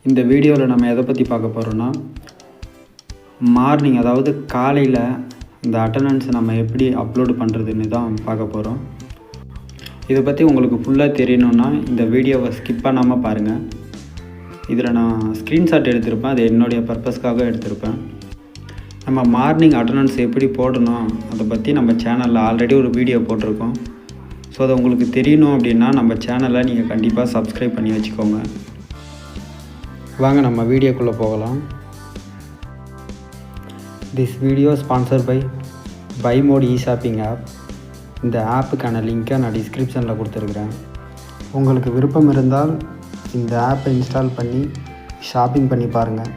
இந்த வீடியோவில் நம்ம எதை பற்றி பார்க்க போகிறோன்னா, மார்னிங் அதாவது காலையில் இந்த அட்டண்டன்ஸை நம்ம எப்படி அப்லோடு பண்ணுறதுன்னு தான் பார்க்க போகிறோம். இதை பற்றி உங்களுக்கு ஃபுல்லாக தெரியணுன்னா இந்த வீடியோவை ஸ்கிப் பண்ணாமல் பாருங்கள். இதில் நான் ஸ்க்ரீன்ஷாட் எடுத்திருப்பேன், அது என்னுடைய பர்பஸ்க்காக எடுத்திருப்பேன். நம்ம மார்னிங் அட்டண்டன்ஸ் எப்படி போடணும் அதை பற்றி நம்ம சேனலில் ஆல்ரெடி ஒரு வீடியோ போட்டிருக்கோம். ஸோ அதை உங்களுக்கு தெரியணும் அப்படின்னா நம்ம சேனலை நீங்கள் கண்டிப்பாக சப்ஸ்கிரைப் பண்ணி வச்சுக்கோங்க. வாங்க நம்ம வீடியோக்குள்ளே போகலாம். This video sponsor by BuyMote shopping app. இந்த ஆப்புக்கான லிங்க்கை நான் டிஸ்கிரிப்ஷனில் கொடுத்துருக்குறேன். உங்களுக்கு விருப்பம் இருந்தால் இந்த ஆப்பை இன்ஸ்டால் பண்ணி ஷாப்பிங் பண்ணி பாருங்கள்.